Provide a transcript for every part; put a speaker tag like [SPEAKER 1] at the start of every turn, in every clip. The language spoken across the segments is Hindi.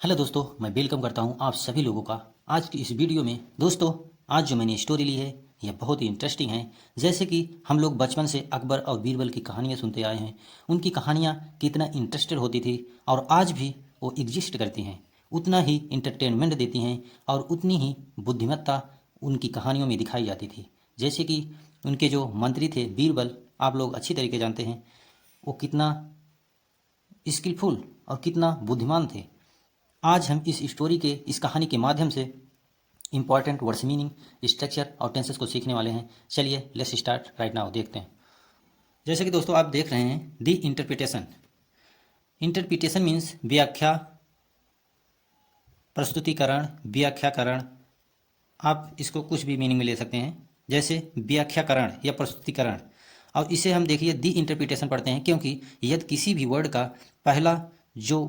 [SPEAKER 1] हेलो दोस्तों, मैं वेलकम करता हूं आप सभी लोगों का आज की इस वीडियो में। दोस्तों, आज जो मैंने स्टोरी ली है यह बहुत ही इंटरेस्टिंग है। जैसे कि हम लोग बचपन से अकबर और बीरबल की कहानियां सुनते आए हैं, उनकी कहानियां कितना इंटरेस्टेड होती थी और आज भी वो एग्जिस्ट करती हैं, उतना ही इंटरटेनमेंट देती हैं और उतनी ही बुद्धिमत्ता उनकी कहानियों में दिखाई जाती थी। जैसे कि उनके जो मंत्री थे बीरबल, आप लोग अच्छी तरीके जानते हैं वो कितना स्किलफुल और कितना बुद्धिमान थे। आज हम इस स्टोरी के इस कहानी के माध्यम से इंपॉर्टेंट वर्ड्स मीनिंग, स्ट्रक्चर और टेंसेस को सीखने वाले हैं। चलिए लेट्स स्टार्ट राइट नाउ, देखते हैं। जैसे कि दोस्तों आप देख रहे हैं दी इंटरप्रिटेशन। इंटरप्रिटेशन मीन्स व्याख्या, प्रस्तुतिकरण, व्याख्याकरण। आप इसको कुछ भी मीनिंग में ले सकते हैं, जैसे व्याख्याकरण या प्रस्तुतिकरण। और इसे हम देखिए दी इंटरप्रिटेशन पढ़ते हैं क्योंकि यदि किसी भी वर्ड का पहला जो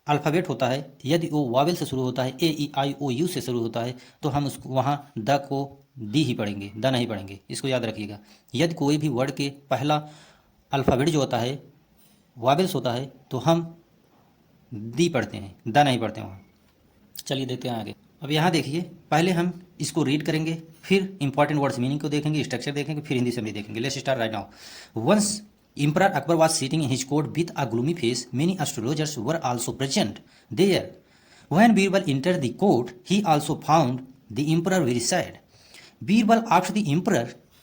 [SPEAKER 1] अल्फ़ाबेट होता है, यदि वो वावेल से शुरू होता है, ए ई आई ओ यू से शुरू होता है, तो हम उसको वहाँ द को दी ही पढ़ेंगे, द नहीं पढ़ेंगे। इसको याद रखिएगा। यदि कोई भी वर्ड के पहला अल्फ़ाबेट जो होता है वावेल्स होता है तो हम दी पढ़ते हैं, द नहीं पढ़ते वहाँ। चलिए देखते हैं आगे। अब यहाँ देखिए, पहले हम इसको रीड करेंगे, फिर इंपॉर्टेंट वर्ड्स मीनिंग को देखेंगे, स्ट्रक्चर देखेंगे, फिर हिंदी से भी देखेंगे। Let's start right now. Once Emperor Akbar was sitting in his court with a gloomy face. Many astrologers were also present there. When Birbal entered the court, he also found the emperor very sad. Birbal asked the emperor,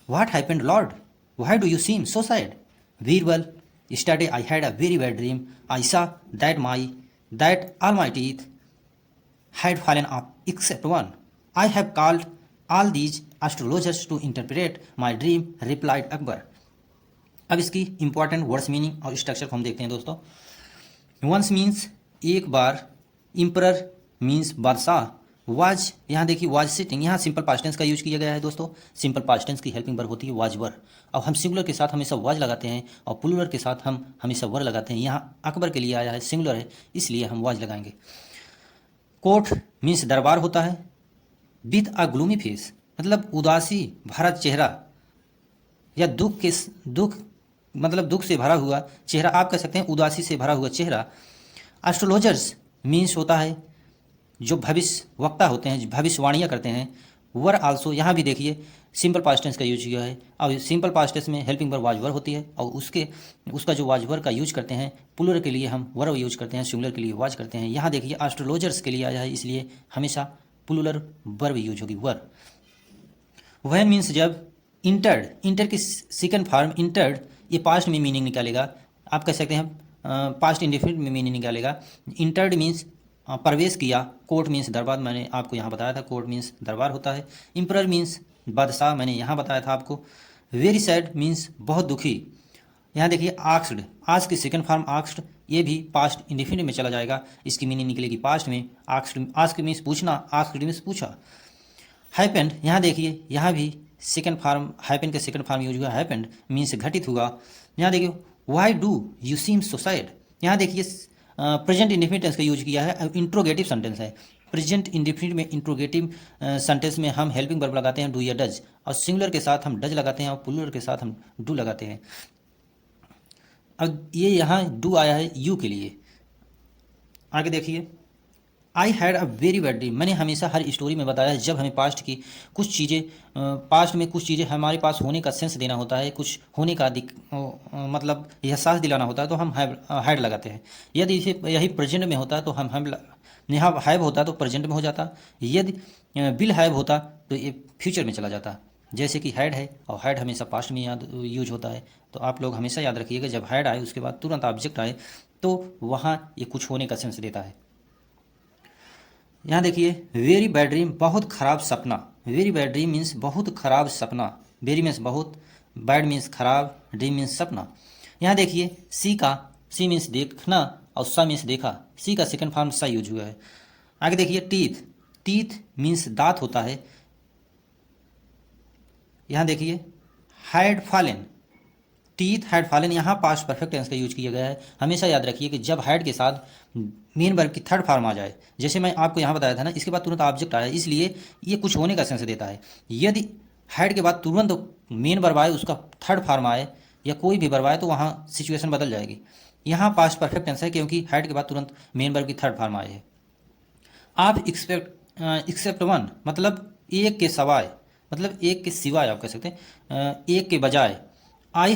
[SPEAKER 1] "What happened, Lord? Why do you seem so sad?" Birbal, "Yesterday I had a very bad dream. I saw that all my teeth had fallen off except one. I have called all these astrologers to interpret my dream," replied Akbar. अब इसकी इंपॉर्टेंट वर्ड्स मीनिंग और स्ट्रक्चर को हम देखते हैं दोस्तों। वंस मीन्स एक बार, इम्परर मीन्स बादशाह, वाज यहाँ देखिए वाज सिटिंग, यहाँ सिंपल पास्ट टेंस का यूज किया गया है दोस्तों। सिंपल पास्ट टेंस की हेल्पिंग वर्ब होती है वाज वर। अब हम सिंगुलर के साथ हमेशा वाज लगाते हैं और प्लूरल के साथ हम हमेशा वर लगाते हैं। यहाँ अकबर के लिए आया है, सिंगुलर है, इसलिए हम वाज लगाएंगे। कोर्ट मीन्स दरबार होता है। विथ अ ग्लूमी फेस मतलब उदासी भरा चेहरा या दुख मतलब दुख से भरा हुआ चेहरा, आप कह सकते हैं उदासी से भरा हुआ चेहरा। एस्ट्रोलॉजर्स मीन्स होता है जो भविष्य वक्ता होते हैं, भविष्यवाणियाँ करते हैं। वर आल्सो, यहाँ भी देखिए सिंपल पास्ट टेंस का यूज किया है और सिंपल पास्ट टेंस में हेल्पिंग वर्ब वाज वर होती है और उसका जो वाज वर का यूज करते हैं, प्लूरल के लिए हम वर यूज करते हैं, सिंगुलर के लिए वाज करते हैं। यहाँ देखिए एस्ट्रोलॉजर्स के लिए आया है, इसलिए हमेशा प्लूरल वर्ब यूज होगी वर। वह मीन्स जब, इंटर की सेकंड फॉर्म इंटर्ड, ये पास्ट में मीनिंग निकालेगा। आप कह सकते हैं पास्ट इंडेफिनिट में मीनिंग निकालेगा। इंटर्ड मीन्स प्रवेश किया। कोर्ट मीन्स दरबार, मैंने आपको यहाँ बताया था कोर्ट मीन्स दरबार होता है। इम्परर मीन्स बादशाह, मैंने यहाँ बताया था आपको। वेरी सैड मीन्स बहुत दुखी। यहाँ देखिए आस्क्ड, आज की सेकंड फॉर्म आस्क्ड, ये भी पास्ट इंडेफिनिट में चला जाएगा, इसकी मीनिंग निकलेगी पास्ट में। आस्क्ड मीन्स पूछना, आस्क्ड मीन्स पूछा। हैपेंड, यहाँ देखिए यहाँ भी सेकंड फॉर्म, हैपेंड के सेकंड फॉर्म यूज हुआ, हैपेंड मीन्स घटित हुआ। यहाँ देखिए why do you seam so sad, यहाँ देखिए प्रेजेंट इंडेफिनिट टेंस का यूज किया है, इंट्रोगेटिव सेंटेंस है। प्रेजेंट इंडेफिनिट में इंट्रोगेटिव सेंटेंस में हम हेल्पिंग वर्ब लगाते हैं डू या डज, और सिंगुलर के साथ हम डज लगाते हैं और प्लूरल के साथ हम डू लगाते हैं। अब ये यहाँ डू आया है यू के लिए। आगे देखिए, I had a very bad dream, मैंने हमेशा हर स्टोरी में बताया है जब हमें पास्ट की कुछ चीज़ें, पास्ट में कुछ चीज़ें हमारे पास होने का सेंस देना होता है, कुछ होने का मतलब एहसास दिलाना होता है तो हम हैड लगाते हैं। यदि इसे यही प्रेजेंट में होता तो हम यहाँ हैव होता तो प्रेजेंट में हो जाता, यदि विल हैव होता तो ये फ्यूचर में चला जाता। जैसे कि हैड है और हैड हमेशा पास्ट में याद यूज होता है, तो आप लोग हमेशा याद रखिएगा जब हैड आए उसके बाद तुरंत ऑब्जेक्ट आए तो वहाँ ये कुछ होने का सेंस देता है। यहाँ देखिए वेरी बैड ड्रीम, बहुत खराब सपना। वेरी बैड ड्रीम मीन्स बहुत खराब सपना। वेरी मीन्स बहुत, बैड मीन्स खराब, ड्रीम मीन्स सपना। यहाँ देखिए सी मीन्स देखना और सा मीन्स देखा, सी का सेकंड फॉर्म सा यूज हुआ है। आगे देखिए टीथ मीन्स दांत होता है। यहाँ देखिए had fallen, teeth had fallen, यहाँ पास्ट परफेक्ट टेंस का यूज किया गया है। हमेशा याद रखिए कि जब हैड के साथ मेन वर्ब की थर्ड फॉर्म आ जाए, जैसे मैं आपको यहाँ बताया था ना, इसके बाद तुरंत ऑब्जेक्ट आया, इसलिए ये कुछ होने का सेंस देता है। यदि हैड के बाद तुरंत मेन वर्ब आए, उसका थर्ड फॉर्म आए या कोई भी वर्ब आए तो वहाँ सिचुएशन बदल जाएगी। यहाँ पास्ट परफेक्ट टेंस है क्योंकि हैड के बाद तुरंत मेन वर्ब की थर्ड फॉर्म आई है। आप एक्सेप्ट वन मतलब एक के सवाय, मतलब एक के सिवाय आप कह सकते हैं, एक के बजाय। आई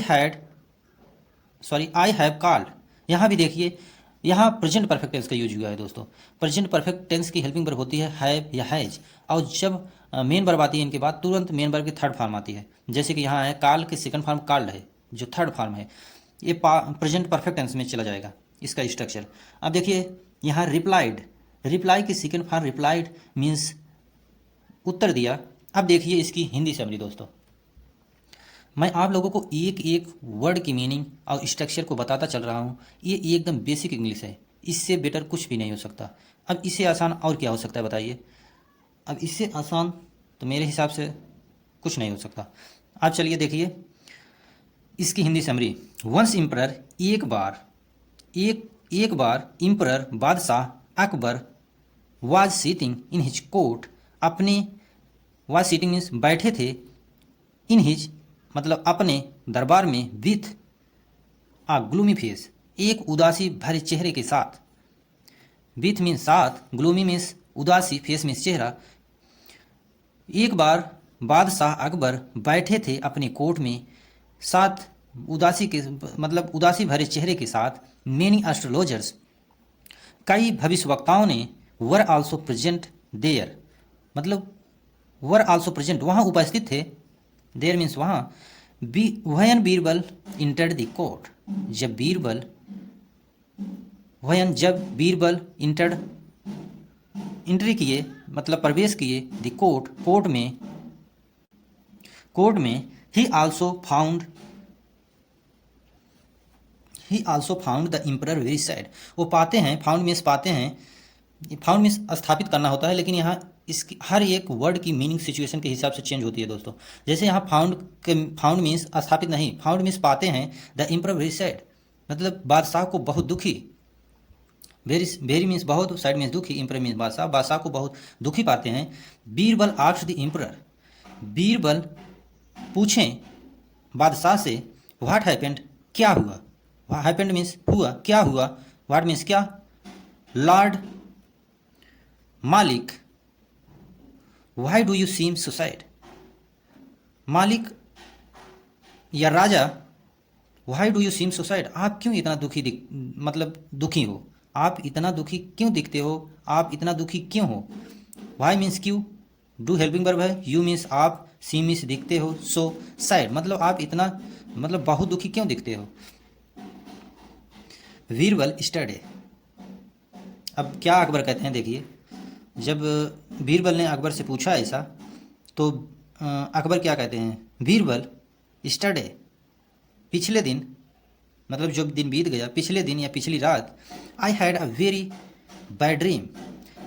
[SPEAKER 1] हैव कॉल्ड, यहाँ भी देखिए यहाँ प्रेजेंट परफेक्ट टेंस का यूज हुआ है दोस्तों। प्रेजेंट परफेक्ट टेंस की हेल्पिंग वर्ब होती है हैव या हैज, और जब मेन वर्ब आती है इनके बाद तुरंत मेन वर्ब की थर्ड फॉर्म आती है। जैसे कि यहाँ है कॉल के सेकंड फॉर्म कॉल्ड है, जो थर्ड फॉर्म है ये प्रेजेंट परफेक्ट टेंस में चला जाएगा इसका स्ट्रक्चर। अब देखिए यहाँ रिप्लाइड, रिप्लाई की सेकंड फॉर्म रिप्लाइड मीन्स उत्तर दिया। अब देखिए इसकी हिंदी समरी दोस्तों, मैं आप लोगों को एक एक वर्ड की मीनिंग और स्ट्रक्चर को बताता चल रहा हूँ। ये एकदम बेसिक इंग्लिश है, इससे बेटर कुछ भी नहीं हो सकता। अब इससे आसान और क्या हो सकता है बताइए? अब इससे आसान तो मेरे हिसाब से कुछ नहीं हो सकता। अब चलिए देखिए इसकी हिंदी समरी। वंस इम्परर, एक बार इम्परर बादशाह Akbar was seating in his court, अपने वाज सीटिंग मीन्स बैठे थे, इन हिज मतलब अपने दरबार में, विथ आ ग्लूमी फेस एक उदासी भरे चेहरे के साथ। विथ मीन्स साथ, ग्लूमी मीन्स उदासी, फेस मीन्स चेहरा। एक बार बादशाह अकबर बैठे थे अपने कोर्ट में साथ उदासी के मतलब उदासी भरे चेहरे के साथ। मेनी एस्ट्रोलॉजर्स, कई भविष्यवक्ताओं ने, वर आल्सो प्रेजेंट देयर मतलब वर आल्सो प्रेजेंट वहाँ उपस्थित थे, देयर मीन्स वहाँ। वयन बीरबल इंटर्ड द कोर्ट, जब बीरबल इंटर्ड एंट्री किए मतलब प्रवेश किए, द कोर्ट में he also found the emperor very sad. वो पाते हैं, फाउंड मीन्स पाते हैं, फाउंड मीन्स स्थापित करना होता है, लेकिन यहाँ इसकी हर एक वर्ड की मीनिंग सिचुएशन के हिसाब से चेंज होती है दोस्तों। जैसे यहाँ फाउंड मीन्स स्थापित नहीं, फाउंड मीन्स पाते हैं। द इम्परर वेरी सैड मतलब बादशाह को बहुत दुखी, वेरी मीन्स बहुत, सैड मीन्स दुखी, इम्परर मीन्स बादशाह को बहुत दुखी पाते हैं। बीरबल आस्क्ड द इम्परर, बीरबल पूछें बादशाह से, व्हाट हैपेंड क्या हुआ, हैपेंड मीन्स हुआ, क्या हुआ, व्हाट मीन्स क्या। लॉर्ड मालिक, why do you seem suicide, मालिक या राजा, why do you seem suicide आप क्यों इतना मतलब दुखी हो, आप इतना दुखी क्यों दिखते हो, आप इतना दुखी क्यों हो। वाई मीन्स क्यों, डू हेल्पिंग वर्ब है, यू मीन्स आप, सी मीन्स दिखते हो, सो सैड मतलब आप इतना मतलब बहुत दुखी क्यों दिखते हो। बीरबल स्टडी, अब क्या अकबर कहते हैं देखिए, जब बीरबल ने अकबर से पूछा ऐसा तो अकबर क्या कहते हैं, बीरबल स्टडी पिछले दिन मतलब जो दिन बीत गया, पिछले दिन या पिछली रात, I had a very bad dream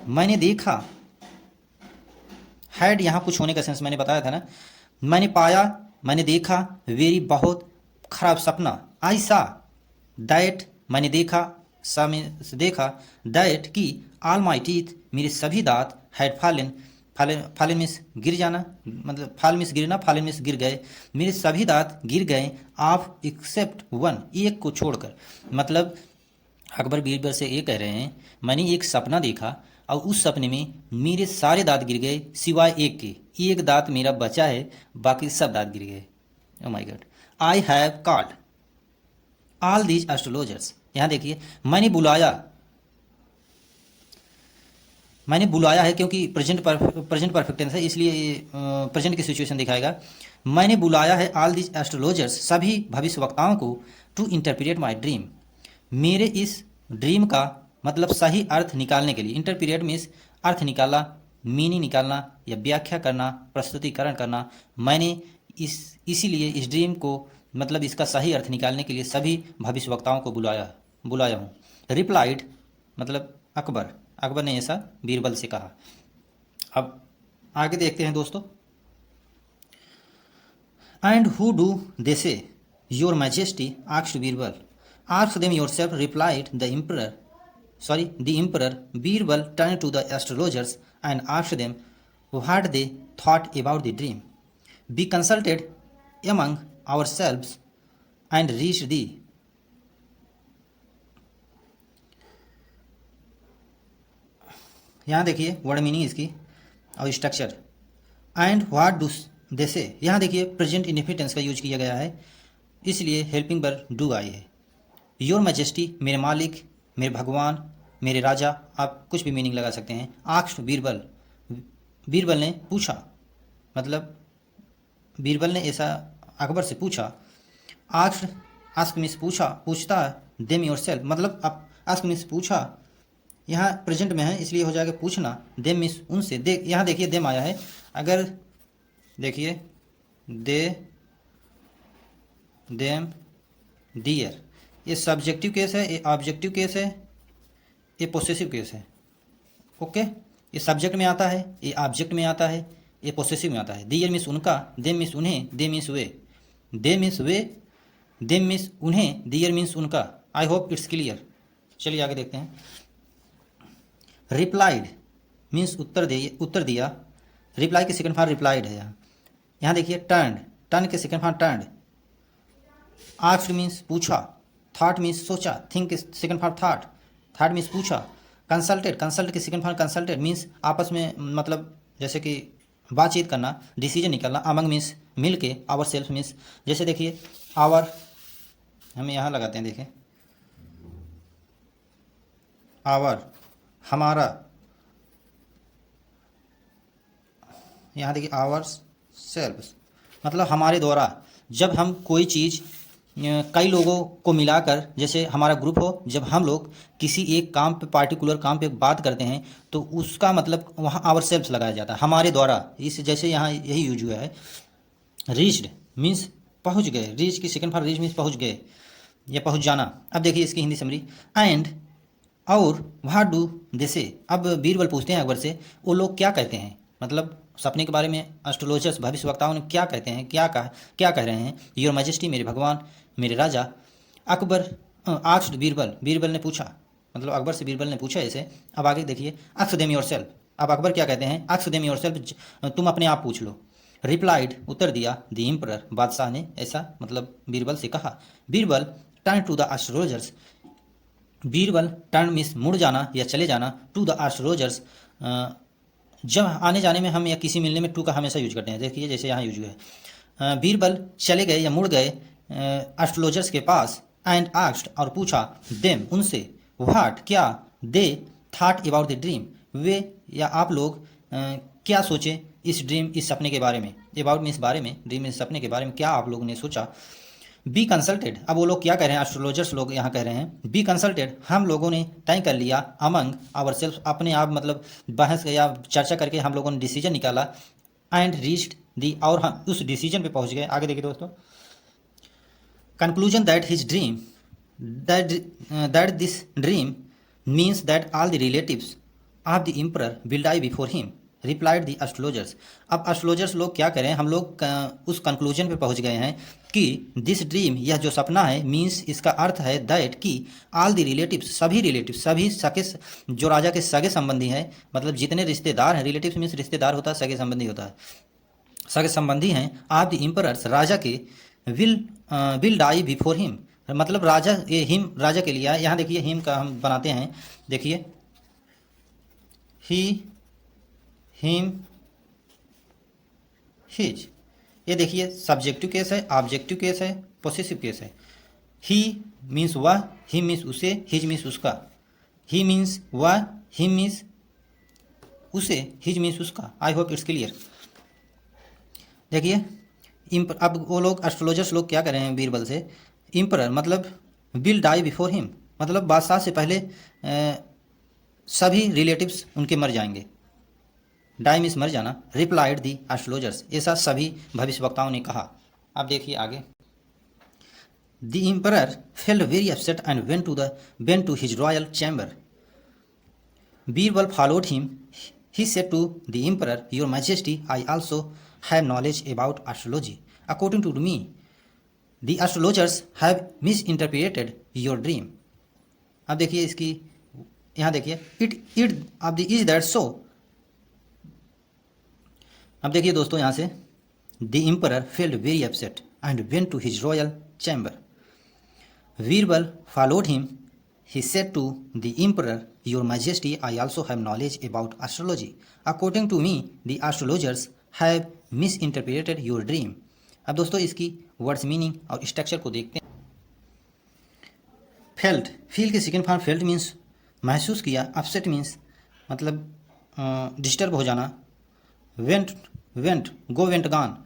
[SPEAKER 1] मैंने देखा, हैड यहाँ कुछ होने का सेंस मैंने बताया था ना, मैंने पाया, मैंने देखा, वेरी बहुत खराब सपना, आई सा दैट मैंने देखा, सा में देखा, दैट की ऑल माई टीथ मेरे सभी दांत, हैड फॉलन, फॉलन मीन्स गिर जाना मतलब फॉल मीन्स गिरना, फॉलन मीन्स गिर गए, मेरे सभी दांत गिर गए, आप एक्सेप्ट वन एक को छोड़कर। मतलब अकबर बीरबल से ये कह रहे हैं मैंने एक सपना देखा और उस सपने में मेरे सारे दांत गिर गए सिवाय एक के, एक दांत मेरा बचा है, बाकी सब दांत गिर गए। Oh my God, I have called all these astrologers, यहाँ देखिए मैंने बुलाया है क्योंकि प्रेजेंट परफेक्ट टेंस है इसलिए प्रेजेंट की सिचुएशन दिखाएगा। मैंने बुलाया है ऑल दीज एस्ट्रोलॉजर्स सभी भविष्यवक्ताओं को, टू इंटरप्रिएट माई ड्रीम मेरे इस ड्रीम का मतलब सही अर्थ निकालने के लिए। इंटरप्रिएट मीन्स अर्थ निकालना, मीनिंग निकालना या व्याख्या करना, प्रस्तुतिकरण करना। मैंने इसीलिए इस ड्रीम को मतलब इसका सही अर्थ निकालने के लिए सभी भविष्यवक्ताओं को बुलाया हूँ। रिप्लाइड मतलब अकबर ने ऐसा बीरबल से कहा। अब आगे देखते हैं दोस्तों। एंड हु डू दे से, your majesty asked Birbal, ask them yourself, replied the emperor. Birbal turned to the astrologers and asked them what they thought about the dream. We consulted among ourselves and reached the यहाँ देखिए वर्ड मीनिंग इसकी और structure. And what do they से, यहाँ देखिए प्रेजेंट इंडेफिनिट टेंस का यूज किया गया है, इसलिए हेल्पिंग वर्ब डू आई है। योर मैजेस्टी, मेरे मालिक, मेरे भगवान, मेरे राजा, आप कुछ भी मीनिंग लगा सकते हैं। आक्ष्ड बीरबल, बीरबल ने पूछा, मतलब बीरबल ने ऐसा अकबर से पूछा। आक्ष्ड, आस्क मीन्स पूछा, पूछता। देम योर सेल्फ, मतलब आप आस्क मीन्स पूछा, यहाँ प्रेजेंट में है इसलिए हो जाएगा पूछना। देम मीन्स उनसे, दे यहाँ देखिए देम आया है, अगर देखिए दे, देम, डियर, ये सब्जेक्टिव केस है, ये ऑब्जेक्टिव केस है, ये पोसेसिव केस है। ओके, ये सब्जेक्ट में आता है, ये ऑब्जेक्ट में आता है, ये पोसेसिव में आता है। डियर मीन्स उनका, देम मीन्स उन्हें, दे मीन्स वे, दे मीन्स वे, देम मीन्स उन्हें, डियर मीन्स उनका। I hope it's clear. चलिए आगे देखते हैं। रिप्लाइड मीन्स उत्तर दिया। रिप्लाई के सेकंड फॉर्म रिप्लाइड है यहाँ देखिए टर्न, टर्न के second form turn. Asked means पूछा। थॉट मीन्स सोचा, थिंक के second form thought, thought means पूछा। कंसल्टेड, कंसल्ट के सेकंड फॉर्म कंसल्टेड मीन्स आपस में, मतलब जैसे कि बातचीत करना, डिसीजन निकालना। अमंग मीन्स मिल के। आवर सेल्फ मीन्स, जैसे देखिए आवर हम यहाँ लगाते हैं, देखिए आवर हमारा, यहाँ देखिए आवर सेल्फ मतलब हमारे द्वारा। जब हम कोई चीज़ कई लोगों को मिलाकर, जैसे हमारा ग्रुप हो, जब हम लोग किसी एक काम पे, पार्टिकुलर काम पे बात करते हैं तो उसका मतलब वहाँ आवर सेल्फ लगाया जाता है, हमारे द्वारा। इस जैसे यहाँ यही यूज हुआ है। रीच्ड मीन्स पहुँच गए, रीच की सेकंड फॉर्म रीच मीन्स पहुँच गए या पहुँच जाना। अब देखिए इसकी हिंदी समरी। एंड और व्हाट डू दे से, अब बीरबल पूछते हैं अकबर से वो लोग क्या कहते हैं, मतलब सपने के बारे में एस्ट्रोलॉजर्स, भविष्यवक्ताओं ने क्या कहते हैं, क्या कह रहे हैं। योर मैजेस्टी, मेरे भगवान, मेरे राजा। अकबर आस्क्ड बीरबल, बीरबल ने पूछा, मतलब अकबर से बीरबल ने पूछा ऐसे। अब आगे देखिए आस्क देम योरसेल्फ, अब अकबर क्या कहते हैं, आस्क देम योरसेल्फ, तुम अपने आप पूछ लो। रिप्लाइड, उत्तर दिया। द एम्परर, बादशाह ने ऐसा मतलब बीरबल से कहा। Birbal turn to the astrologers, Birbal turn means मुड़ जाना या चले जाना। टू द एस्ट्रोलॉजर्स, जब आने जाने में हम या किसी मिलने में टू का हमेशा यूज करते हैं, देखिए जैसे यहाँ यूज हुआ है। बीरबल चले गए या मुड़ गए एस्ट्रोलॉजर्स के पास। एंड आस्क्ड, और पूछा। देम, उनसे। व्हाट, क्या। They thought about the dream, वे या आप लोग क्या सोचे इस ड्रीम, इस सपने के बारे में। अबाउट मीन्स बारे में, ड्रीम मीन्स सपने के बारे में, क्या आप लोगों ने सोचा। बी कंसल्टेड, अब वो लोग क्या कह रहे हैं, एस्ट्रोलॉजर्स लोग यहाँ कह रहे हैं। बी कंसल्टेड, हम लोगों ने तय कर लिया। अमंग आवर सेल्फ, अपने आप मतलब बहस या चर्चा करके हम लोगों ने डिसीजन निकाला। एंड रीच्ड दी, और हम उस डिसीजन पे पहुंच गए। आगे देखिए दोस्तों। Conclusion that his dream, that this dream means that all the relatives of the emperor will die before him, replied the astrologers. अब एस्ट्रोलॉजर्स लोग क्या करें, हम लोग उस कंक्लूजन पे पहुंच गए हैं कि दिस ड्रीम, यह जो सपना है, मीन्स इसका अर्थ है दैट कि ऑल द रिलेटिव्स, सभी रिलेटिव्स, सभी सगे, जो राजा के सगे संबंधी हैं, मतलब जितने रिश्तेदार हैं, रिलेटिव्स मीन्स रिश्तेदार होता है, सगे संबंधी होता है, सगे संबंधी हैं। आप द एम्परर्स, राजा के, विल डाई बिफोर हिम, मतलब राजा, ये हिम राजा के लिए है। यहाँ देखिए हिम का हम बनाते हैं, देखिए ही, हिम, हिज, ये देखिए सब्जेक्टिव केस है, ऑब्जेक्टिव केस है, पोसेसिव केस है। ही मीन्स वह, हिम मीन्स उसे, हिज मीन्स उसका। ही मीन्स वह, हिम मीन्स उसे, हिज मीन्स उसका। I hope it's clear. देखिए अब वो लोग एस्ट्रोलॉजर्स लोग क्या कर रहे हैं बीरबल से। इम्परर मतलब विल डाई बिफोर हिम, मतलब बादशाह से पहले सभी रिलेटिव्स उनके मर जाएंगे। डाई मीन्स मर जाना। रिप्लाइड दी एस्ट्रोलॉजर्स, ऐसा सभी भविष्यवक्ताओं ने कहा। अब देखिए आगे। The emperor felt very upset and went to his royal chamber. Birbal followed him. He said to the emperor, your majesty, I also have knowledge about astrology. According to me, the astrologers have misinterpreted your dream. अब देखिए इसकी, यहाँ देखिए it अब the is that so. अब देखिए दोस्तों यहाँ से, the emperor felt very upset and went to his royal chamber. Birbal followed him. he said to the emperor, your majesty, I also have knowledge about astrology. According to me, the astrologers have misinterpreted your dream. अब दोस्तों इसकी वर्ड्स मीनिंग और स्ट्रक्चर को देखते हैं। फेल्ट, फील के सेकेंड फॉर्म फेल्ट मीन्स महसूस किया, अपसेट मीन्स मतलब डिस्टर्ब हो जाना, went went go went gone,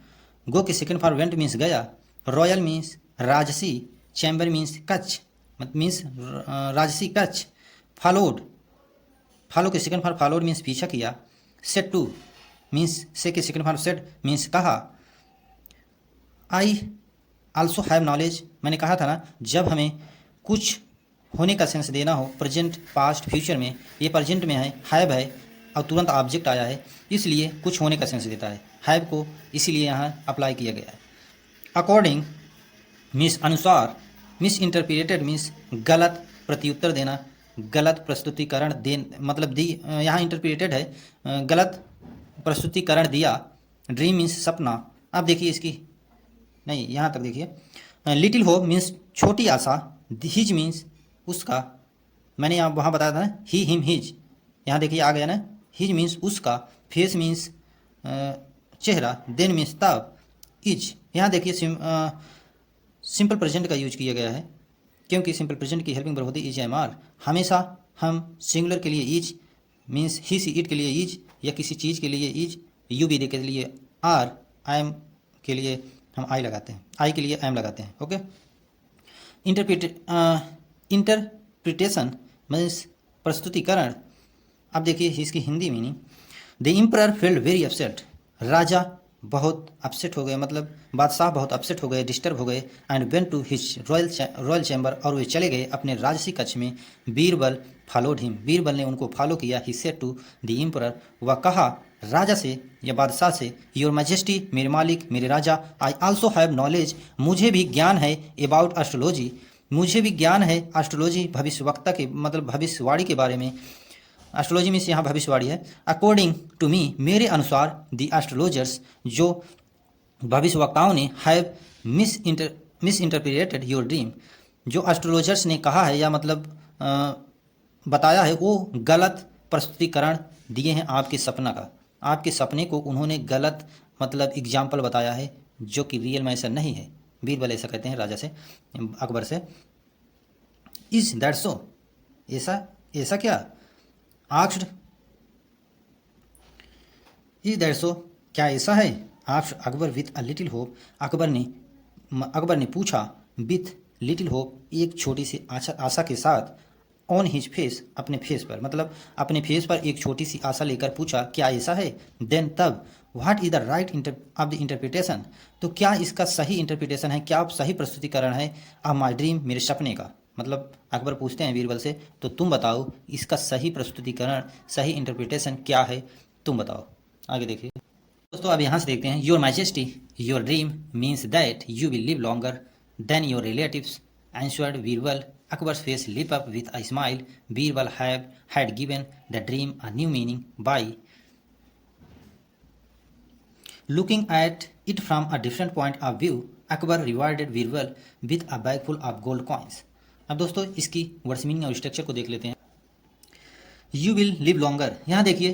[SPEAKER 1] go के सेकेंड फॉर्म वेंट मीन्स गया, रॉयल मीन्स राजसी, चैम्बर मीन्स कच मीन्स राजसी कच, फॉलोड, फॉलो के सेकेंड फॉर्म फॉलोड मीन्स पीछा किया, सेट टू मीन्स से के सेकेंड फॉर्म सेट मीन्स कहा, आई आल्सो हैव नॉलेज, मैंने कहा था ना जब हमें कुछ होने का सेंस देना हो प्रेजेंट पास्ट फ्यूचर में, ये प्रेजेंट में है, हैव है और तुरंत ऑब्जेक्ट आया है इसलिए कुछ होने का सेंस देता है, हैव को इसीलिए यहाँ अप्लाई किया गया है। अकॉर्डिंग मीन्स अनुसार, मिस इंटरप्रिटेड मीन्स गलत प्रत्युत्तर देना, गलत प्रस्तुतिकरण दे मतलब दी, यहाँ इंटरप्रिटेड है गलत प्रस्तुतिकरण दिया, ड्रीम मीन्स सपना। अब देखिए इसकी नहीं यहाँ तक देखिए, लिटिल होप मीन्स छोटी आशा, हिज मीन्स उसका, मैंने यहाँ वहाँ बताया था ना ही हिम हिज, यहाँ देखिए आ गया ना, हिज मीन्स उसका, फेस मीन्स चेहरा, देन मीन्स तब, इज यहाँ देखिए सिंपल प्रेजेंट का यूज किया गया है क्योंकि सिंपल प्रेजेंट की हेल्पिंग वर्ब होती है इज एम आर। हमेशा हम सिंगुलर के लिए is means he see it के लिए इज या किसी चीज़ के लिए इज, यू बी दे के लिए आर, आई एम के लिए हम आई लगाते हैं, आई के लिए आई एम लगाते हैं। ओके, इंटरप्रिटेशन मीन्स प्रस्तुतिकरण। अब देखिए इसकी Hindi meaning, the emperor felt very upset, राजा बहुत अपसेट हो गए मतलब बादशाह बहुत अपसेट हो गए, डिस्टर्ब हो गए, and went to his royal chamber, और वे चले गए अपने राजसी कक्ष में, बीरबल फॉलोड हिम, बीरबल ने उनको फॉलो किया, ही सेड टू द इम्परर, वह कहा राजा से या बादशाह से, योर मैजेस्टी मेरे मालिक मेरे राजा, आई आल्सो हैव नॉलेज, मुझे भी ज्ञान है, अबाउट एस्ट्रोलॉजी, मुझे भी ज्ञान है एस्ट्रोलॉजी भविष्यवक्ता के मतलब भविष्यवाणी के बारे में, एस्ट्रोलॉजी में से यहाँ भविष्यवाणी है। अकॉर्डिंग टू मी मेरे अनुसार, द एस्ट्रोलॉजर्स जो भविष्यवक्ताओं ने, have miss interpreted your dream, जो एस्ट्रोलॉजर्स ने कहा है या मतलब बताया है वो गलत प्रस्तुतिकरण दिए हैं आपके सपना का, आपके सपने को उन्होंने गलत मतलब एग्जाम्पल बताया है जो कि रियल में ऐसा नहीं है। बीरबल ऐसा कहते हैं राजा से, अकबर से, इज दैट सो, ऐसा ऐसा क्या, आक्स्ड इज दैट सो, क्या ऐसा है, आक्स्ड Akbar with a little hope, Akbar ने पूछा विथ लिटिल होप एक छोटी सी आशा के साथ, ऑन हिज फेस अपने फेस पर मतलब अपने फेस पर एक छोटी सी आशा लेकर पूछा क्या ऐसा है, देन तब, what is the right of the interpretation, तो क्या इसका सही इंटरप्रिटेशन है, क्या सही प्रस्तुतिकरण है ऑफ माई ड्रीम मेरे सपने का, मतलब अकबर पूछते हैं बीरबल से तो तुम बताओ इसका सही प्रस्तुतिकरण सही इंटरप्रिटेशन क्या है, तुम बताओ। आगे देखिए दोस्तों, अब यहाँ से देखते हैं, your majesty your dream means that you will live longer than your relatives, answered Birbal, Akbar's face lit up with a smile. Birbal had given the dream a new meaning by looking at it from a different point of view. Akbar rewarded Birbal with a bag full of gold coins. अब दोस्तों इसकी वर्ड्स मीनिंग और स्ट्रक्चर को देख लेते हैं। यू विल लिव लॉन्गर, यहाँ देखिए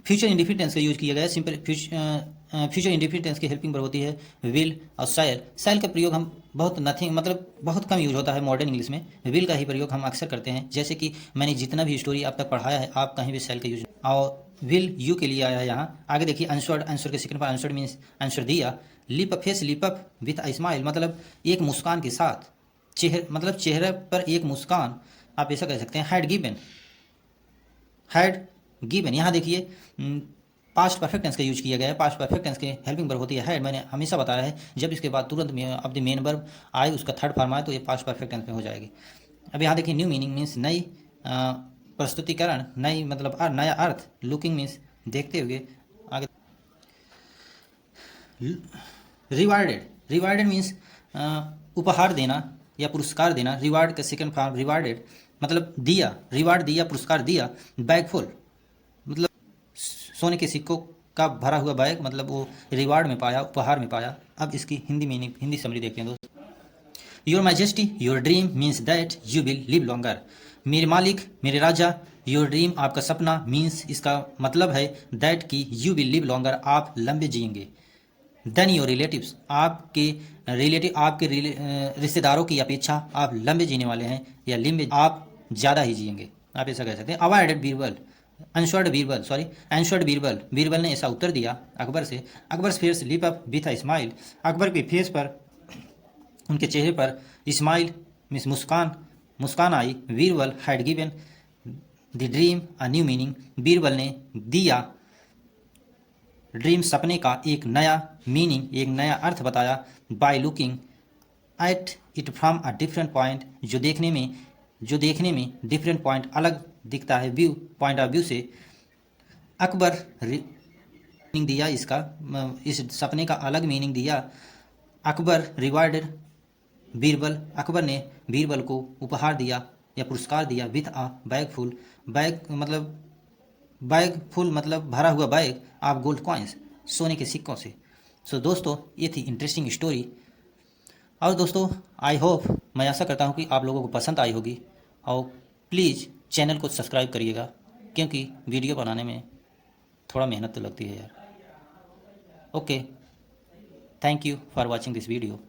[SPEAKER 1] फ्यूचर इंडिफिटेंस का यूज किया गया है। सिंपल फ्यूचर इंडिफिटेंस की हेल्पिंग वर्ब होती है विल और साइल। साइल का प्रयोग हम बहुत नथिंग मतलब बहुत कम यूज होता है मॉडर्न इंग्लिश में, विल का ही प्रयोग हम अक्सर करते हैं। जैसे कि मैंने जितना भी स्टोरी आप तक पढ़ाया है आप कहीं भी साइल का यूज, और विल यू के लिए आया है यहाँ। आगे देखिए आंसर्ड, आंसर के सेकंड पर आंसर्ड मीन्स आंसर दिया। Lip up face lip up with a smile मतलब एक मुस्कान के साथ, चेहरे पर एक मुस्कान, आप ऐसा कह सकते हैं। हैड गिवन यहाँ देखिए पास्ट परफेक्ट टेंस का यूज किया गया है। पास्ट परफेक्ट टेंस की हेल्पिंग वर्ब होती है हैड। मैंने हमेशा बताया है जब इसके बाद तुरंत अब द मेन वर्ब आए उसका थर्ड फॉर्म आए तो ये पास्ट परफेक्ट टेंस में हो जाएगी। अब यहाँ देखिए न्यू मीनिंग मीन्स नई प्रस्तुतिकरण, नई मतलब नया अर्थ। लुकिंग मीन्स देखते हुए। आगे रिवार्डेड मीन्स उपहार देना या पुरस्कार देना। रिवार्ड का सेकंड फॉर्म रिवार्डेड मतलब दिया, रिवार्ड दिया, पुरस्कार दिया। बैग फुल मतलब सोने के सिक्कों का भरा हुआ बैग, मतलब वो रिवार्ड में पाया, उपहार में पाया। अब इसकी हिंदी मीनिंग, हिंदी समरी देखते हैं दोस्त। Your majesty your dream means that you will live longer. मेरे मालिक, मेरे राजा, योर ड्रीम आपका सपना, मीन्स इसका मतलब है दैट कि यू विल लिव लॉन्गर, आप लंबे जिएंगे। देन योर रिलेटिव्स, आपके रिश्तेदारों की अपेक्षा आप लंबे जीने वाले हैं, या लंबे आप ज़्यादा ही जिएंगे, आप ऐसा कह सकते हैं। अवॉइडेड बीरबल, एंश्योर्ड बीरबल, बीरबल ने ऐसा उत्तर दिया अकबर से। Akbar face lip up with a smile, Akbar के फेस पर, उनके चेहरे पर smile means Muskan I. Birbal had given the dream a new meaning, Birbal ने दिया ड्रीम सपने का एक नया मीनिंग, एक नया अर्थ बताया। By looking at it from a different point, जो देखने में डिफरेंट पॉइंट अलग दिखता है, पॉइंट ऑफ व्यू से। अकबर मीनिंग दिया इसका, इस सपने का अलग मीनिंग दिया। अकबर रिवार्डेड बीरबल, अकबर ने बीरबल को उपहार दिया या पुरस्कार दिया। With a bag full, bag full मतलब भरा हुआ बैग ऑफ गोल्ड कॉइन्स, सोने के सिक्कों से। सो दोस्तों, ये थी इंटरेस्टिंग स्टोरी। और दोस्तों, आई होप, मैं आशा करता हूँ कि आप लोगों को पसंद आई होगी। और प्लीज़ चैनल को सब्सक्राइब करिएगा, क्योंकि वीडियो बनाने में थोड़ा मेहनत तो लगती है यार। Okay, thank you for watching this video.